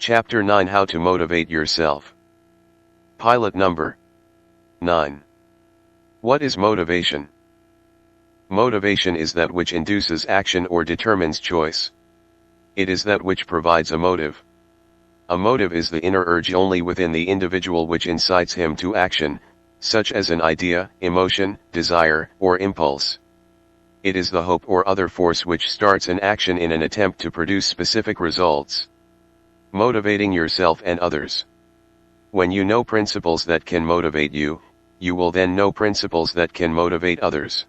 Chapter 9, How to Motivate Yourself. Pilot number 9. What is motivation? Motivation is that which induces action or determines choice. It is that which provides a motive. A motive is the inner urge only within the individual which incites him to action, such as an idea, emotion, desire, or impulse. It is the hope or other force which starts an action in an attempt to produce specific results. Motivating yourself and others. When you know principles that can motivate you, you will then know principles that can motivate others.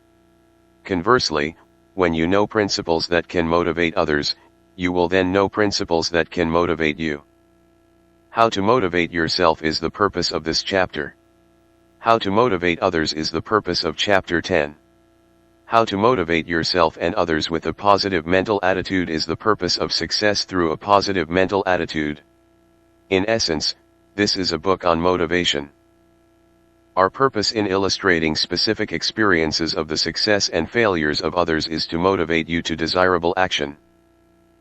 Conversely, when you know principles that can motivate others, you will then know principles that can motivate you. How to motivate yourself is the purpose of this chapter. How to motivate others is the purpose of chapter 10. How to motivate yourself and others with a positive mental attitude is the purpose of success through a positive mental attitude. In essence, this is a book on motivation. Our purpose in illustrating specific experiences of the success and failures of others is to motivate you to desirable action.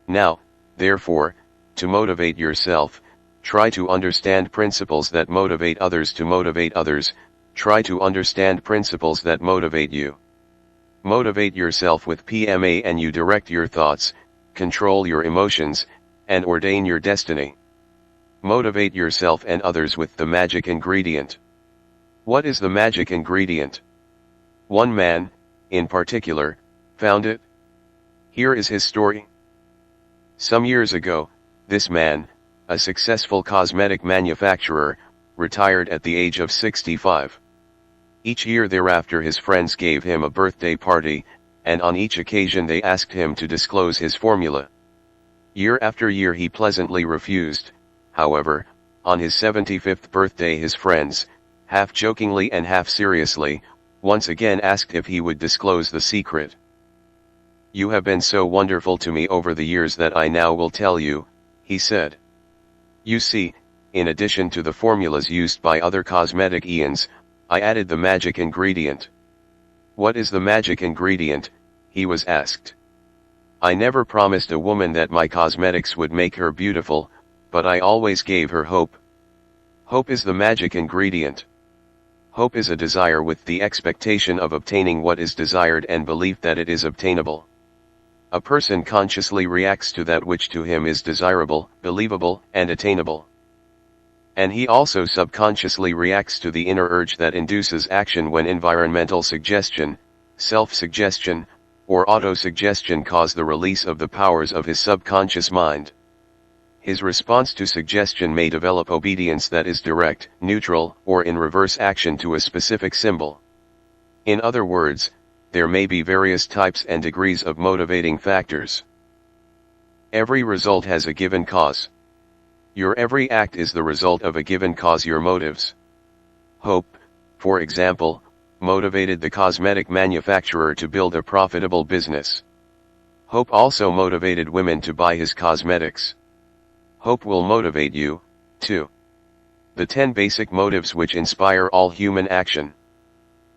Now, therefore, to motivate yourself, try to understand principles that motivate others to motivate others. Try to understand principles that motivate you. Motivate yourself with PMA and you direct your thoughts, control your emotions, and ordain your destiny. Motivate yourself and others with the magic ingredient. What is the magic ingredient? One man, in particular, found it. Here is his story. Some years ago, this man, a successful cosmetic manufacturer, retired at the age of 65. Each year thereafter his friends gave him a birthday party, and on each occasion they asked him to disclose his formula. Year after year he pleasantly refused. However, on his 75th birthday his friends, half jokingly and half seriously, once again asked if he would disclose the secret. "You have been so wonderful to me over the years that I now will tell you," he said. "You see, in addition to the formulas used by other cosmetic eons, I added the magic ingredient." "What is the magic ingredient?" he was asked. "I never promised a woman that my cosmetics would make her beautiful, but I always gave her hope." Hope is the magic ingredient. Hope is a desire with the expectation of obtaining what is desired and belief that it is obtainable. A person consciously reacts to that which to him is desirable, believable, and attainable. And he also subconsciously reacts to the inner urge that induces action when environmental suggestion, self-suggestion, or auto-suggestion cause the release of the powers of his subconscious mind. His response to suggestion may develop obedience that is direct, neutral, or in reverse action to a specific symbol. In other words, there may be various types and degrees of motivating factors. Every result has a given cause. Your every act is the result of a given cause. Your motives. Hope, for example, motivated the cosmetic manufacturer to build a profitable business. Hope also motivated women to buy his cosmetics. Hope will motivate you, too. The 10 basic motives which inspire all human action.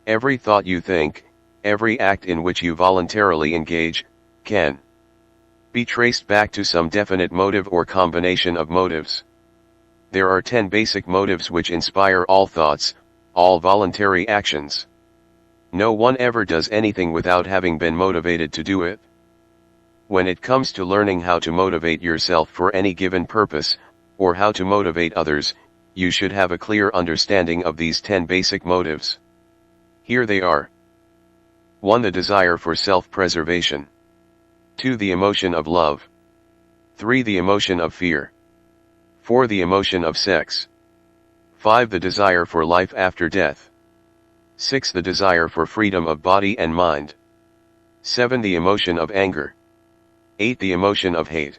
Every thought you think, every act in which you voluntarily engage, can be traced back to some definite motive or combination of motives. There are 10 basic motives which inspire all thoughts, all voluntary actions. No one ever does anything without having been motivated to do it. When it comes to learning how to motivate yourself for any given purpose, or how to motivate others, you should have a clear understanding of these 10 basic motives. Here they are. 1. The desire for self-preservation. 2. The emotion of love. 3. The emotion of fear. 4. The emotion of sex. 5. The desire for life after death. 6. The desire for freedom of body and mind. 7. The emotion of anger. 8. The emotion of hate.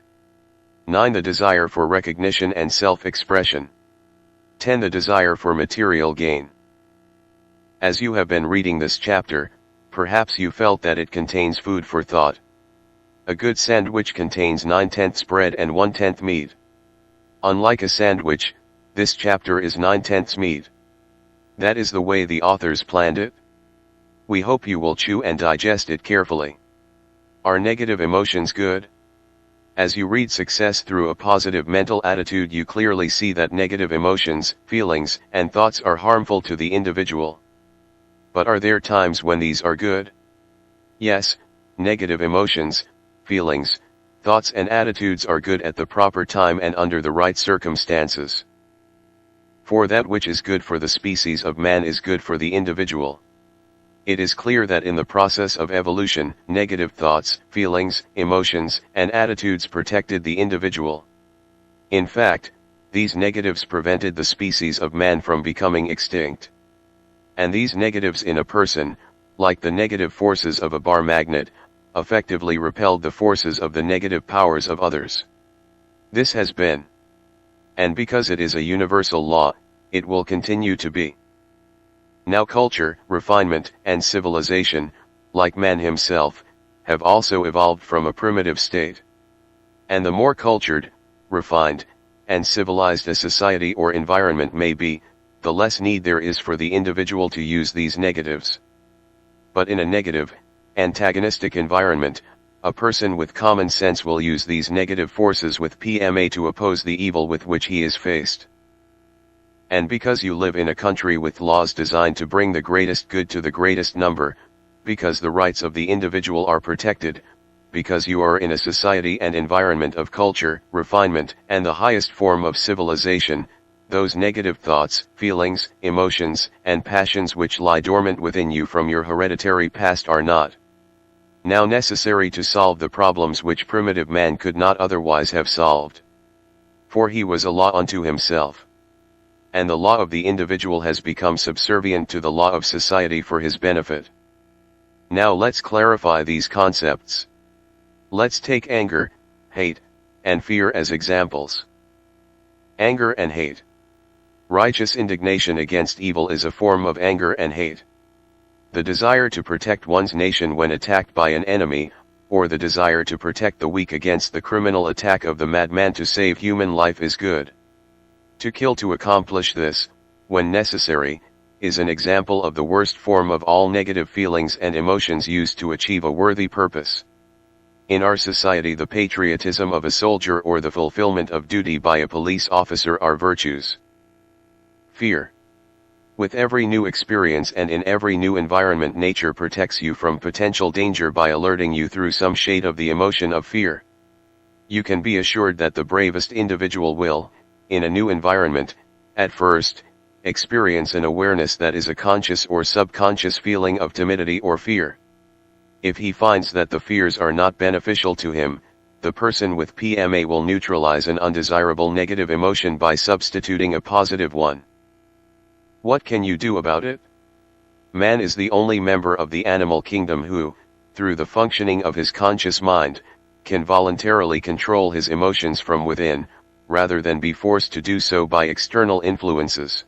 9. The desire for recognition and self-expression. 10. The desire for material gain. As you have been reading this chapter, perhaps you felt that it contains food for thought. A good sandwich contains 9/10 bread and 1/10 meat. Unlike a sandwich, this chapter is 9/10 meat. That is the way the authors planned it. We hope you will chew and digest it carefully. Are negative emotions good? As you read success through a positive mental attitude, you clearly see that negative emotions, feelings, and thoughts are harmful to the individual. But are there times when these are good? Yes, negative emotions, feelings, thoughts and attitudes are good at the proper time and under the right circumstances. For that which is good for the species of man is good for the individual. It is clear that in the process of evolution, negative thoughts, feelings, emotions, and attitudes protected the individual. In fact, these negatives prevented the species of man from becoming extinct. And these negatives in a person, like the negative forces of a bar magnet, effectively repelled the forces of the negative powers of others. This has been. And because it is a universal law, it will continue to be. Now culture, refinement, and civilization, like man himself, have also evolved from a primitive state. And the more cultured, refined, and civilized a society or environment may be, the less need there is for the individual to use these negatives. But in a negative, antagonistic environment, a person with common sense will use these negative forces with PMA to oppose the evil with which he is faced. And because you live in a country with laws designed to bring the greatest good to the greatest number, because the rights of the individual are protected, because you are in a society and environment of culture, refinement, and the highest form of civilization, those negative thoughts, feelings, emotions, and passions which lie dormant within you from your hereditary past are not now necessary to solve the problems which primitive man could not otherwise have solved. For he was a law unto himself. And the law of the individual has become subservient to the law of society for his benefit. Now let's clarify these concepts. Let's take anger, hate, and fear as examples. Anger and hate. Righteous indignation against evil is a form of anger and hate. The desire to protect one's nation when attacked by an enemy, or the desire to protect the weak against the criminal attack of the madman to save human life is good. To kill to accomplish this, when necessary, is an example of the worst form of all negative feelings and emotions used to achieve a worthy purpose. In our society, the patriotism of a soldier or the fulfillment of duty by a police officer are virtues. Fear. With every new experience and in every new environment, nature protects you from potential danger by alerting you through some shade of the emotion of fear. You can be assured that the bravest individual will, in a new environment, at first, experience an awareness that is a conscious or subconscious feeling of timidity or fear. If he finds that the fears are not beneficial to him, the person with PMA will neutralize an undesirable negative emotion by substituting a positive one. What can you do about it? Man is the only member of the animal kingdom who, through the functioning of his conscious mind, can voluntarily control his emotions from within, rather than be forced to do so by external influences.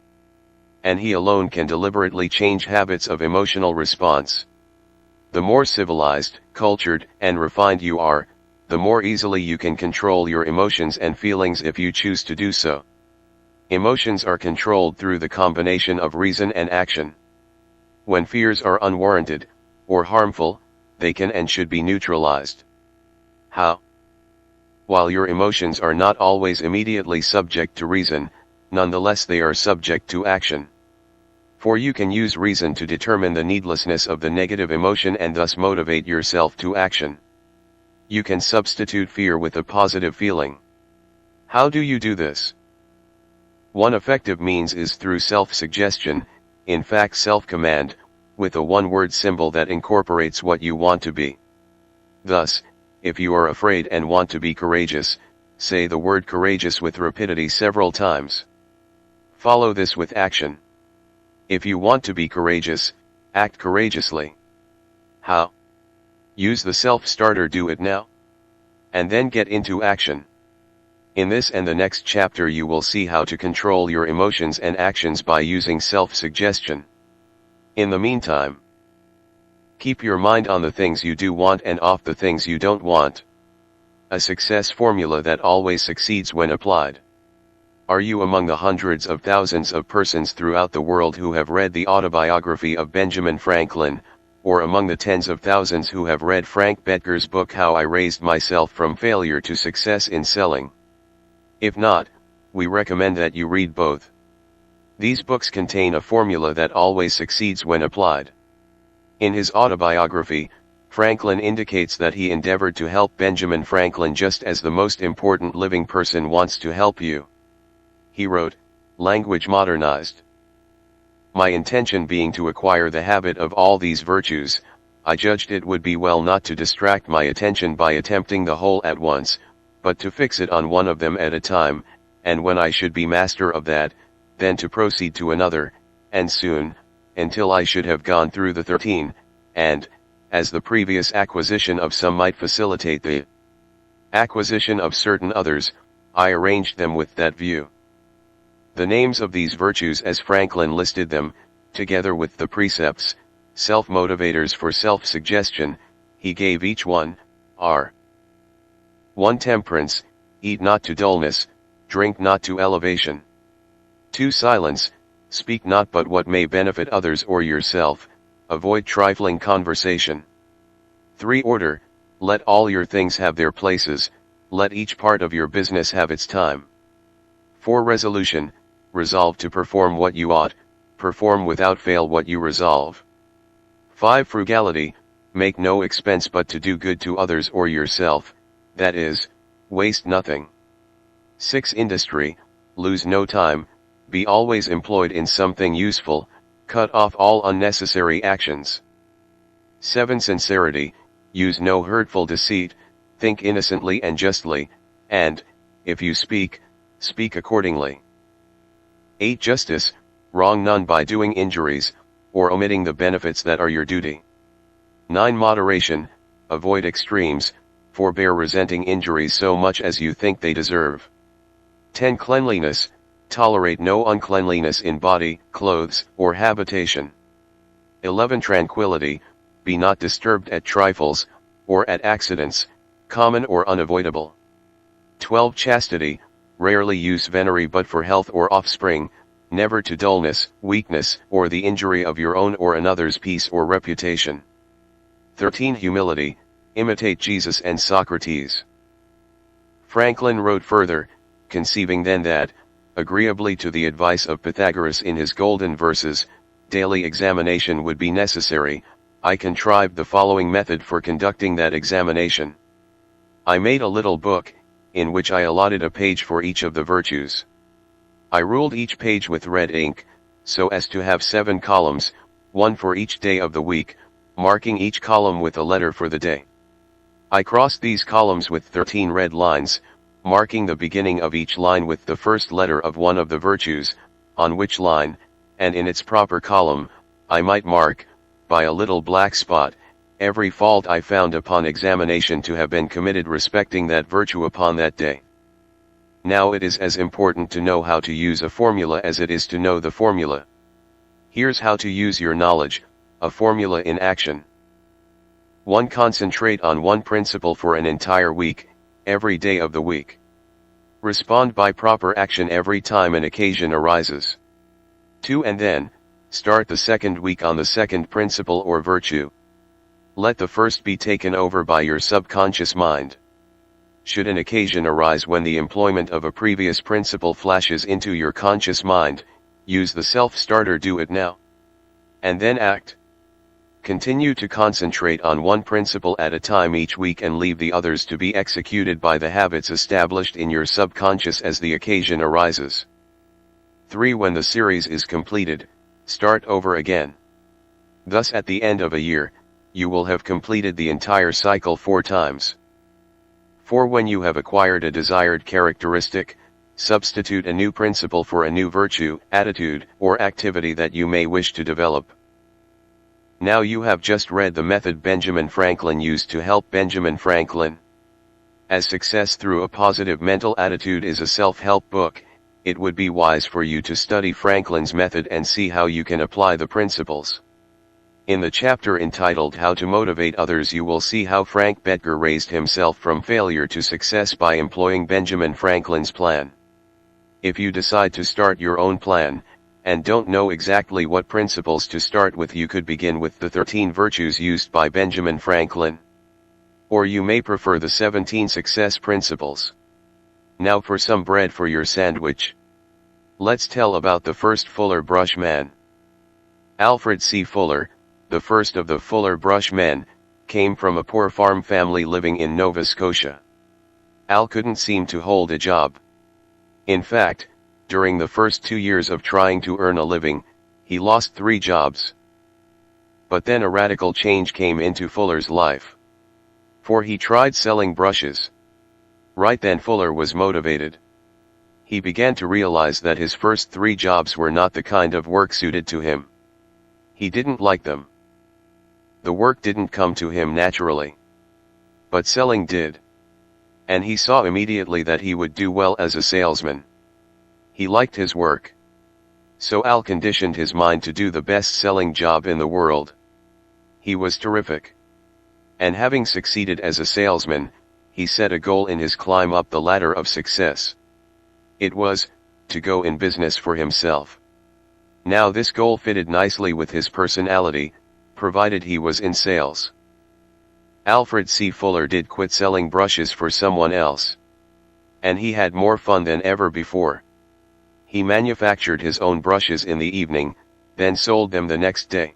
And he alone can deliberately change habits of emotional response. The more civilized, cultured, and refined you are, the more easily you can control your emotions and feelings if you choose to do so. Emotions are controlled through the combination of reason and action. When fears are unwarranted, or harmful, they can and should be neutralized. How? While your emotions are not always immediately subject to reason, nonetheless they are subject to action. For you can use reason to determine the needlessness of the negative emotion and thus motivate yourself to action. You can substitute fear with a positive feeling. How do you do this? One effective means is through self-suggestion, in fact self-command, with a one-word symbol that incorporates what you want to be. Thus, if you are afraid and want to be courageous, say the word courageous with rapidity several times. Follow this with action. If you want to be courageous, act courageously. How? Use the self-starter "do it now." And then get into action. In this and the next chapter you will see how to control your emotions and actions by using self-suggestion. In the meantime, keep your mind on the things you do want and off the things you don't want. A success formula that always succeeds when applied. Are you among the hundreds of thousands of persons throughout the world who have read the autobiography of Benjamin Franklin, or among the tens of thousands who have read Frank Bettger's book How I Raised Myself from Failure to Success in Selling. If not, we recommend that you read both. These books contain a formula that always succeeds when applied. In his autobiography, Franklin indicates that he endeavored to help Benjamin Franklin just as the most important living person wants to help you. He wrote, "Language modernized. My intention being to acquire the habit of all these virtues, I judged it would be well not to distract my attention by attempting the whole at once, but to fix it on one of them at a time, and when I should be master of that, then to proceed to another, and soon, until I should have gone through the 13, and, as the previous acquisition of some might facilitate the acquisition of certain others, I arranged them with that view." The names of these virtues as Franklin listed them, together with the precepts, self-motivators for self-suggestion, he gave each one, are 1. Temperance, eat not to dullness, drink not to elevation. 2. Silence, speak not but what may benefit others or yourself, avoid trifling conversation. 3. Order, let all your things have their places, let each part of your business have its time. 4. Resolution, resolve to perform what you ought, perform without fail what you resolve. 5. Frugality, make no expense but to do good to others or yourself, that is, waste nothing. 6. Industry, lose no time, be always employed in something useful, cut off all unnecessary actions. 7. Sincerity, use no hurtful deceit, think innocently and justly, and, if you speak, speak accordingly. 8. Justice, wrong none by doing injuries, or omitting the benefits that are your duty. 9. Moderation, avoid extremes, forbear resenting injuries so much as you think they deserve. 10. Cleanliness, tolerate no uncleanliness in body, clothes, or habitation. 11. Tranquility, be not disturbed at trifles, or at accidents, common or unavoidable. 12. Chastity, rarely use venery but for health or offspring, never to dullness, weakness, or the injury of your own or another's peace or reputation. 13. Humility, imitate Jesus and Socrates. Franklin wrote further, conceiving then that, agreeably to the advice of Pythagoras in his golden verses, daily examination would be necessary, I contrived the following method for conducting that examination. I made a little book, in which I allotted a page for each of the virtues. I ruled each page with red ink, so as to have 7 columns, one for each day of the week, marking each column with a letter for the day. I crossed these columns with 13 red lines, marking the beginning of each line with the first letter of one of the virtues, on which line, and in its proper column, I might mark, by a little black spot, every fault I found upon examination to have been committed respecting that virtue upon that day. Now it is as important to know how to use a formula as it is to know the formula. Here's how to use your knowledge, a formula in action. 1. Concentrate on one principle for an entire week, every day of the week. Respond by proper action every time an occasion arises. 2. And then, start the second week on the second principle or virtue. Let the first be taken over by your subconscious mind. Should an occasion arise when the employment of a previous principle flashes into your conscious mind, use the self-starter do it now. And then act. Continue to concentrate on one principle at a time each week and leave the others to be executed by the habits established in your subconscious as the occasion arises. 3. When the series is completed, start over again. Thus at the end of a year, you will have completed the entire cycle 4 times. 4. When you have acquired a desired characteristic, substitute a new principle for a new virtue, attitude, or activity that you may wish to develop. Now you have just read the method Benjamin Franklin used to help Benjamin Franklin. As Success Through a Positive Mental Attitude is a self-help book, it would be wise for you to study Franklin's method and see how you can apply the principles. In the chapter entitled How to Motivate Others, you will see how Frank Bettger raised himself from failure to success by employing Benjamin Franklin's plan. If you decide to start your own plan, and don't know exactly what principles to start with, you could begin with the 13 virtues used by Benjamin Franklin. Or you may prefer the 17 success principles. Now for some bread for your sandwich. Let's tell about the first Fuller Brush man. Alfred C. Fuller, the first of the Fuller Brush men, came from a poor farm family living in Nova Scotia. Al couldn't seem to hold a job. In fact, during the first 2 years of trying to earn a living, he lost 3 jobs. But then a radical change came into Fuller's life. For he tried selling brushes. Right then Fuller was motivated. He began to realize that his first 3 jobs were not the kind of work suited to him. He didn't like them. The work didn't come to him naturally. But selling did. And he saw immediately that he would do well as a salesman. He liked his work. So Al conditioned his mind to do the best-selling job in the world. He was terrific. And having succeeded as a salesman, he set a goal in his climb up the ladder of success. It was, to go in business for himself. Now this goal fitted nicely with his personality, provided he was in sales. Alfred C. Fuller did quit selling brushes for someone else. And he had more fun than ever before. He manufactured his own brushes in the evening, then sold them the next day.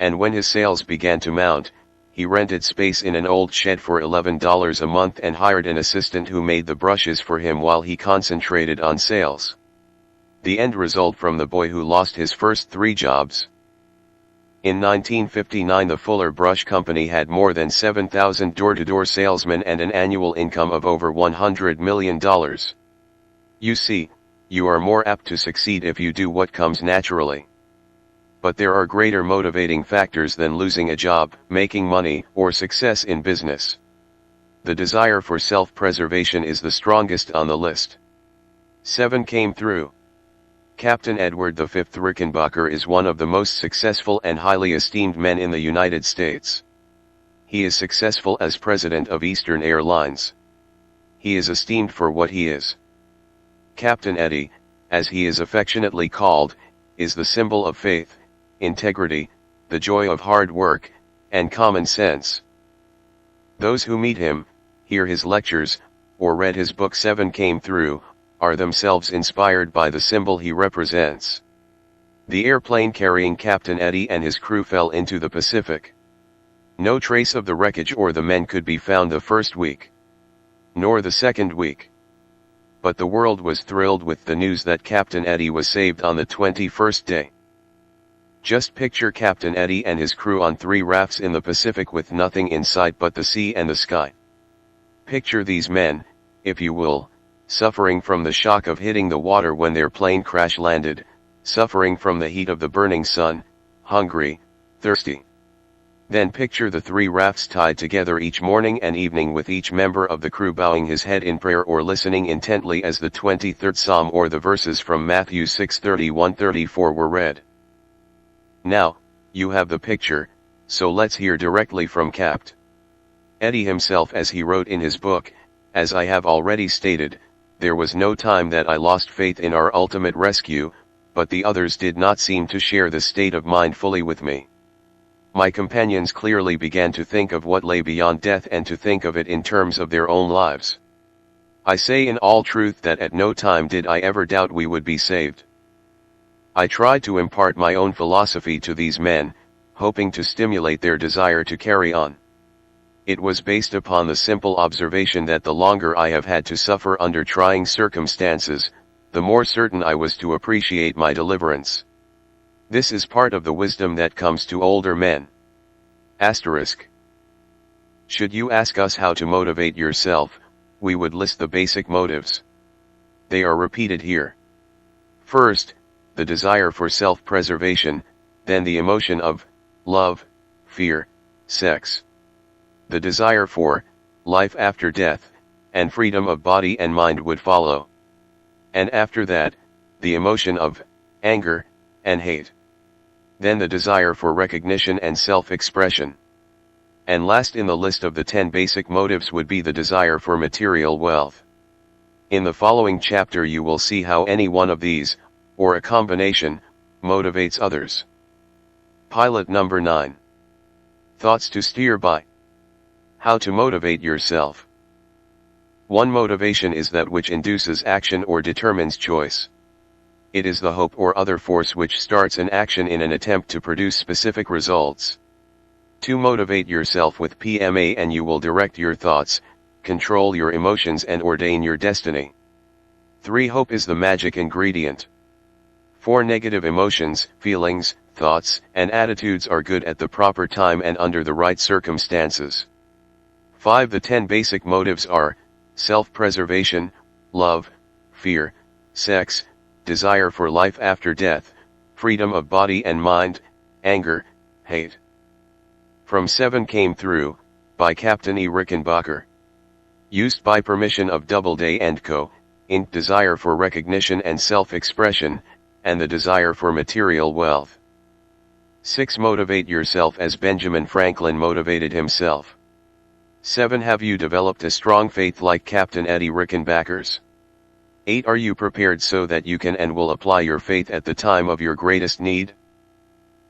And when his sales began to mount, he rented space in an old shed for $11 a month and hired an assistant who made the brushes for him while he concentrated on sales. The end result from the boy who lost his first 3 jobs. In 1959 the Fuller Brush Company had more than 7,000 door-to-door salesmen and an annual income of over $100 million. You see, you are more apt to succeed if you do what comes naturally. But there are greater motivating factors than losing a job, making money, or success in business. The desire for self-preservation is the strongest on the list. 7 came through. Captain Edward V. Rickenbacker is one of the most successful and highly esteemed men in the United States. He is successful as president of Eastern Airlines. He is esteemed for what he is. Captain Eddie, as he is affectionately called, is the symbol of faith, integrity, the joy of hard work, and common sense. Those who meet him, hear his lectures, or read his book 7 Came Through, are themselves inspired by the symbol he represents. The airplane carrying Captain Eddie and his crew fell into the Pacific. No trace of the wreckage or the men could be found the first week. Nor the second week. But the world was thrilled with the news that Captain Eddie was saved on the 21st day. Just picture Captain Eddie and his crew on 3 rafts in the Pacific with nothing in sight but the sea and the sky. Picture these men, if you will, suffering from the shock of hitting the water when their plane crash-landed, suffering from the heat of the burning sun, hungry, thirsty. Then picture the 3 rafts tied together each morning and evening with each member of the crew bowing his head in prayer or listening intently as the 23rd Psalm or the verses from Matthew 6:31-34 were read. Now, you have the picture, so let's hear directly from Capt. Eddie himself, as he wrote in his book. As I have already stated, there was no time that I lost faith in our ultimate rescue, but the others did not seem to share this state of mind fully with me. My companions clearly began to think of what lay beyond death and to think of it in terms of their own lives. I say in all truth that at no time did I ever doubt we would be saved. I tried to impart my own philosophy to these men, hoping to stimulate their desire to carry on. It was based upon the simple observation that the longer I have had to suffer under trying circumstances, the more certain I was to appreciate my deliverance. This is part of the wisdom that comes to older men. Asterisk. Should you ask us how to motivate yourself, we would list the basic motives. They are repeated here. First, the desire for self-preservation, then the emotion of love, fear, sex. The desire for life after death, and freedom of body and mind would follow. And after that, the emotion of anger and hate. Then the desire for recognition and self-expression. And last in the list of the 10 basic motives would be the desire for material wealth. In the following chapter you will see how any one of these, or a combination, motivates others. Pilot number 9. Thoughts to steer by. How to motivate yourself. 1. Motivation is that which induces action or determines choice. It is the hope or other force which starts an action in an attempt to produce specific results. 2. Motivate yourself with PMA and you will direct your thoughts, control your emotions and ordain your destiny. 3. Hope is the magic ingredient. 4. Negative emotions, feelings, thoughts, and attitudes are good at the proper time and under the right circumstances. 5. The 10 basic motives are self-preservation, love, fear, sex, desire for life after death, freedom of body and mind, anger, hate. From 7 Came Through, by Captain E. Rickenbacker. Used by permission of Doubleday & Co., Inc. Desire for recognition and self-expression, and the desire for material wealth. 6. Motivate yourself as Benjamin Franklin motivated himself. 7. Have you developed a strong faith like Captain Eddie Rickenbacker's? 8. Are you prepared so that you can and will apply your faith at the time of your greatest need?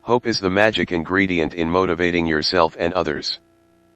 Hope is the magic ingredient in motivating yourself and others.